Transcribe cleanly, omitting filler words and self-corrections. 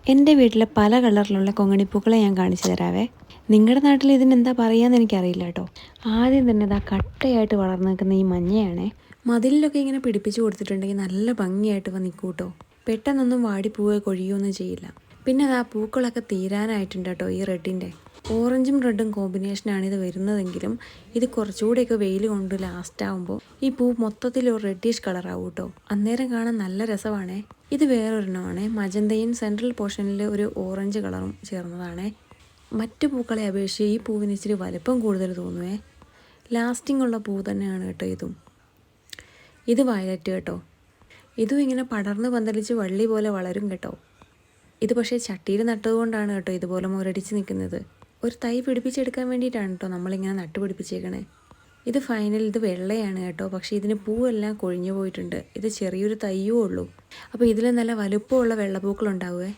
എൻ്റെ വീട്ടിലെ പല കളറിലുള്ള കൊങ്ങിണിപ്പൂക്കളെ ഞാൻ കാണിച്ചു തരാവേ. നിങ്ങളുടെ നാട്ടിൽ ഇതിനെന്താ പറയുകയെന്ന് എനിക്കറിയില്ല കേട്ടോ. ആദ്യം തന്നെ ഇതാ കട്ടയായിട്ട് വളർന്നു നിൽക്കുന്ന ഈ മഞ്ഞയാണേ. മതിലിലൊക്കെ ഇങ്ങനെ പിടിപ്പിച്ച് കൊടുത്തിട്ടുണ്ടെങ്കിൽ നല്ല ഭംഗിയായിട്ട് വന്ന് നിൽക്കും കേട്ടോ. പെട്ടെന്നൊന്നും വാടിപ്പോവുകയോ കൊഴിയുകയൊന്നും ചെയ്യില്ല. പിന്നെ അതാ പൂക്കളൊക്കെ തീരാനായിട്ടുണ്ട് കേട്ടോ. ഈ റെഡിൻ്റെ ഓറഞ്ചും റെഡും കോമ്പിനേഷനാണ് ഇത് വരുന്നതെങ്കിലും ഇത് കുറച്ചുകൂടെയൊക്കെ വെയിൽ കൊണ്ട് ലാസ്റ്റ് ആകുമ്പോൾ ഈ പൂ മൊത്തത്തിൽ ഒരു റെഡിഷ് കളറാവും കേട്ടോ. അന്നേരം കാണാൻ നല്ല രസമാണേ. ഇത് വേറൊരെണ്ണമാണേ. മജന്തയും സെൻട്രൽ പോർഷനിൽ ഒരു ഓറഞ്ച് കളറും ചേർന്നതാണേ. മറ്റു പൂക്കളെ അപേക്ഷിച്ച് ഈ പൂവിന് ഇച്ചിരി വലുപ്പം കൂടുതൽ തോന്നുവേ. ലാസ്റ്റിംഗ് ഉള്ള പൂ തന്നെയാണ് കേട്ടോ ഇതും. ഇത് വയലറ്റ് കേട്ടോ. ഇതും ഇങ്ങനെ പടർന്ന് പന്തലിച്ച് വള്ളി പോലെ വളരും കേട്ടോ. ഇത് പക്ഷേ ചട്ടിയിൽ നട്ടതുകൊണ്ടാണ് കേട്ടോ ഇതുപോലെ മുരടിച്ച് നിൽക്കുന്നത്. ഒരു തൈ പിടിപ്പിച്ചെടുക്കാൻ വേണ്ടിയിട്ടാണ് കേട്ടോ നമ്മളിങ്ങനെ നട്ടുപിടിപ്പിച്ചേക്കണേ. ഇത് ഫൈനൽ. ഇത് വെള്ളയാണ് കേട്ടോ. പക്ഷേ ഇതിന് പൂവെല്ലാം കൊഴിഞ്ഞു പോയിട്ടുണ്ട്. ഇത് ചെറിയൊരു തയ്യേ ഉള്ളൂ. അപ്പോൾ ഇതിൽ നല്ല വലുപ്പമുള്ള വെള്ളപ്പൂക്കളുണ്ടാവുമേ.